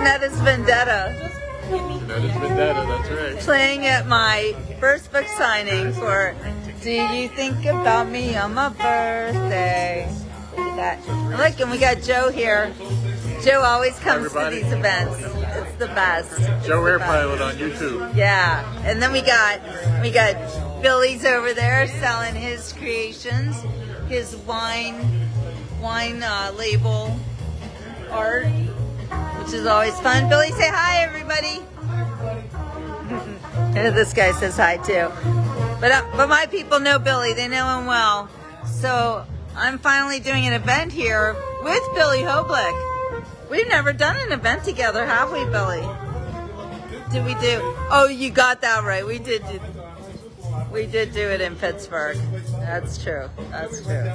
Jeanetta's Vendetta. Jeanetta's Vendetta, that's right. Playing at my first book signing for Do You Think About Me on My Birthday? Look at that. Look, and we got Joe here. Joe always comes to these events. It's the best. Joe Air Pilot on YouTube. Yeah, and then we got Billy's over there selling his creations, his wine label art, which is always fun. Billy, say hi, everybody. This guy says hi too. But my people know Billy. They know him well. So I'm finally doing an event here with Billy Hoblick. We've never done an event together, have we, Billy? Did we do? Oh, you got that right. We did do it in Pittsburgh. That's true. That's true.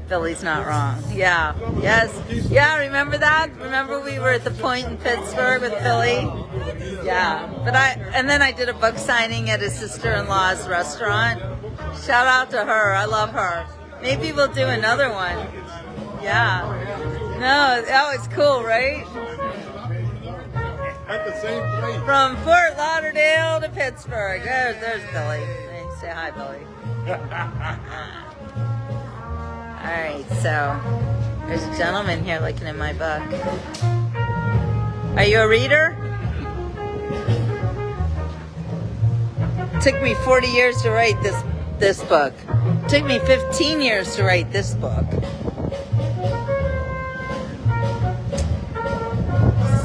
Billy's not wrong. Yeah. Yes. Yeah, remember that? Remember we were at the Point in Pittsburgh with Billy? Yeah. And then I did a book signing at his sister-in-law's restaurant. Shout out to her. I love her. Maybe we'll do another one. Yeah. No, that was cool, right? At the same place. From Fort Lauderdale to Pittsburgh. There's Billy. Say hi, Billy. All right, so there's a gentleman here looking at my book. Are you a reader? It took me 40 years to write this book. It took me 15 years to write this book.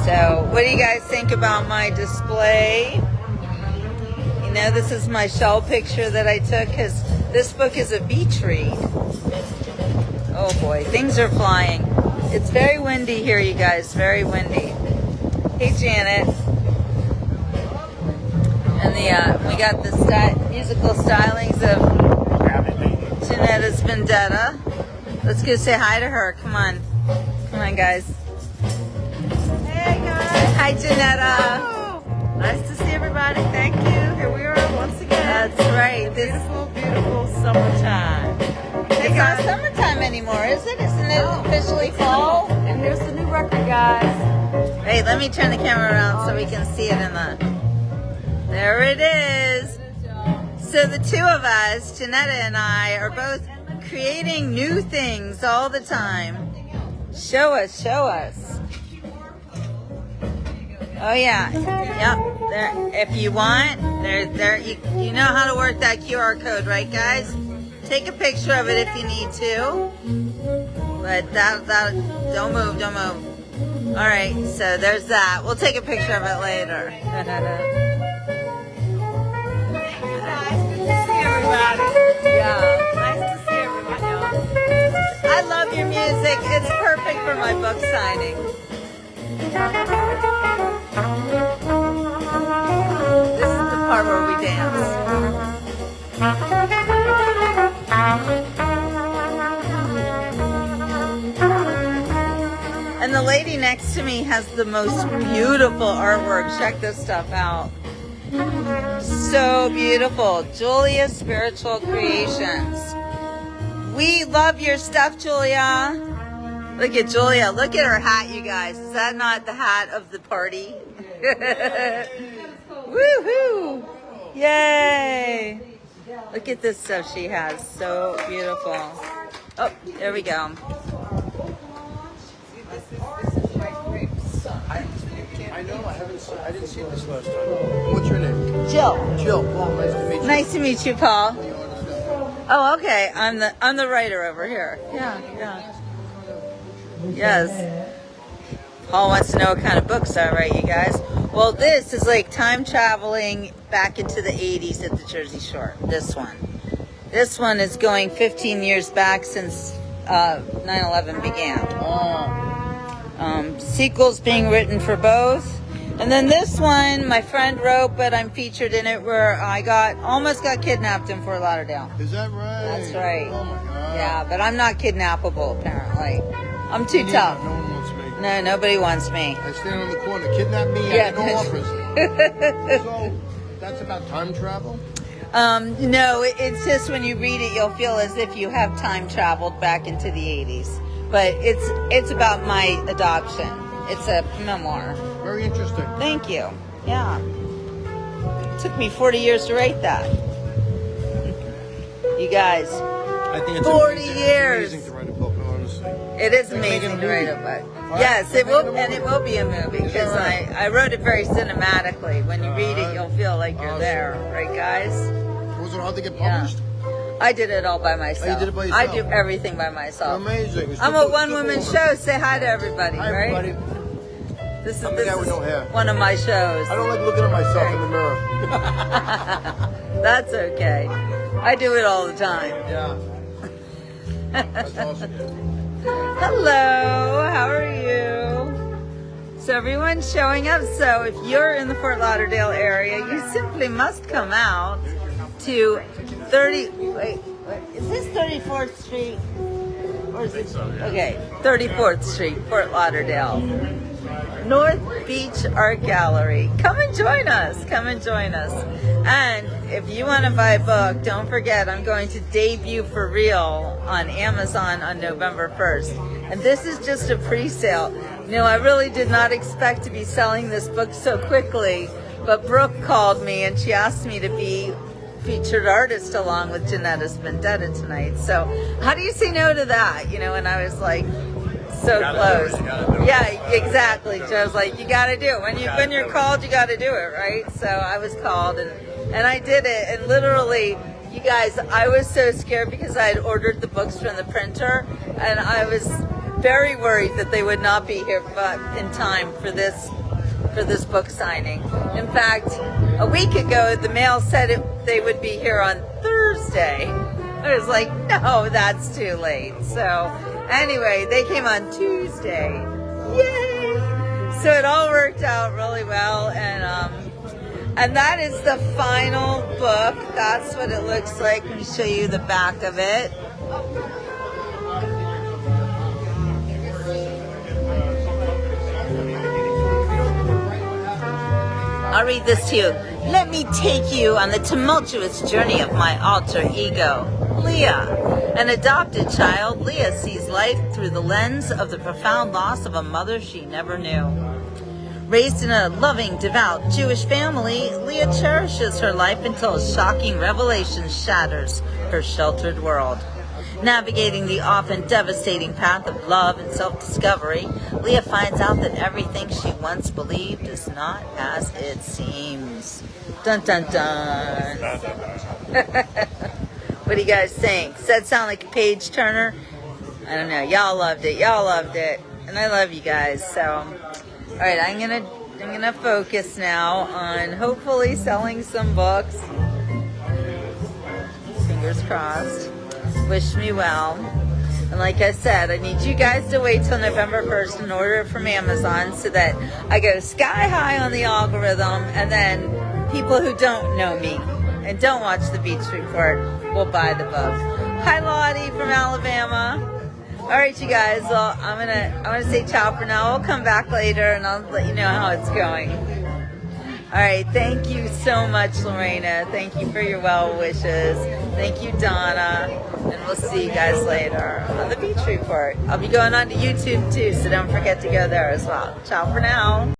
So, what do you guys think about my display? You know, this is my shell picture that I took because this book is a beach read. Oh boy, things are flying. It's very windy here, you guys, very windy. Hey, Janet. And we got the musical stylings of Jeanetta's Vendetta. Let's go say hi to her. Come on. Come on, guys. Hey, guys. Hi, Jeanetta. Hello. Nice to see everybody. Thank you. Here we are once again. That's right. Beautiful, beautiful summertime. It's not summertime anymore, is it? Isn't it officially fall? And here's the new record, guys. Hey, let me turn the camera around so we can see it in the... There it is. So the two of us, Jeanetta and I, are both creating new things all the time. Show us, show us. Oh yeah, yep. There, if you want, you know how to work that QR code, right, guys? Take a picture of it if you need to. But that don't move, don't move. All right, so there's that. We'll take a picture of it later. Yeah, nice to see everybody else. I love your music. It's perfect for my book signing. This is the part where we dance. And the lady next to me has the most beautiful artwork. Check this stuff out. So beautiful. Julia Spiritual Creations. We love your stuff, Julia. Look at Julia. Look at her hat, you guys. Is that not the hat of the party? Woohoo! Yay! Look at this stuff she has. So beautiful. Oh, there we go. I know, I didn't see this last time. What's your name? Jill. Jill. Paul, nice to meet you. Nice to meet you, Paul. Oh, okay. I'm the writer over here. Yeah. Yes. Paul wants to know what kind of books I write, you guys. Well, this is like time traveling back into the 80s at the Jersey Shore. This one. This one is going 15 years back since 9/11 began. Sequels being written for both. And then this one, my friend wrote, but I'm featured in it, where I almost got kidnapped in Fort Lauderdale. Is that right? That's right. Oh my God. Yeah, but I'm not kidnappable, apparently. I'm too tough. No one wants me. No, nobody wants me. I stand on the corner, kidnap me, Yeah. I get no offers. So, that's about time travel? No, it's just when you read it, you'll feel as if you have time traveled back into the 80s. But it's about my adoption. It's a memoir. Very interesting. Thank you. Yeah. It took me 40 years to write that. You guys, I think it's 40 amazing. years. It's amazing to write a book, honestly. It is Like making amazing a to write a movie. book. What? Yes, Like it will, making a and it movie. will be a movie Is because that right? I wrote it very cinematically. When you read it, you'll feel like you're Awesome. there, right, guys? Was it hard to get Yeah. published? I did it all by myself. did it by I yourself? do everything by myself. Amazing. It's I'm a super- one-woman super show. Say hi to everybody, Hi, right? everybody. This is I'm the guy with no hair. one of my shows. I don't like looking at myself in the mirror. That's okay. I do it all the time. Yeah. That's awesome. Hello, how are you? So everyone's showing up. So if you're in the Fort Lauderdale area, you simply must come out to 30. Wait, is this 34th Street? Or is it? Okay, 34th Street, Fort Lauderdale. North Beach Art Gallery. Come and join us. Come and join us. And if you want to buy a book, don't forget I'm going to debut for real on Amazon on November 1st. And this is just a pre-sale. You know, I really did not expect to be selling this book so quickly, but Brooke called me and she asked me to be featured artist along with Janetta's Vendetta tonight. So how do you say no to that? You know, and I was like, so close. Yeah, exactly. Joe's like, you got to do it. When you're called, you got to do it, right? So I was called and I did it. And literally, you guys, I was so scared because I had ordered the books from the printer, and I was very worried that they would not be here in time for this book signing. In fact, a week ago, the mail said they would be here on Thursday. I was like, no, that's too late. So anyway, they came on Tuesday. Yay! So it all worked out really well, and that is the final book. That's what it looks like. Let me show you the back of it. I'll read this to you. Let me take you on the tumultuous journey of my alter ego. Leah, an adopted child, Leah sees life through the lens of the profound loss of a mother she never knew. Raised in a loving, devout Jewish family, Leah cherishes her life until a shocking revelation shatters her sheltered world. Navigating the often devastating path of love and self-discovery, Leah finds out that everything she once believed is not as it seems. Dun dun dun. What do you guys think? Does that sound like a page turner? I don't know. Y'all loved it. Y'all loved it. And I love you guys. So, all right, I'm gonna focus now on hopefully selling some books. Fingers crossed. Wish me well. And like I said, I need you guys to wait till November 1st and order it from Amazon so that I go sky high on the algorithm, and then people who don't know me and don't watch the Beach Report will buy the book. Hi Lottie from Alabama. All right, you guys. Well, I'm gonna say ciao for now. I'll come back later and I'll let you know how it's going. All right, thank you so much, Lorena. Thank you for your well wishes. Thank you, Donna. And we'll see you guys later on the Beach Report. I'll be going on to YouTube too, so don't forget to go there as well. Ciao for now.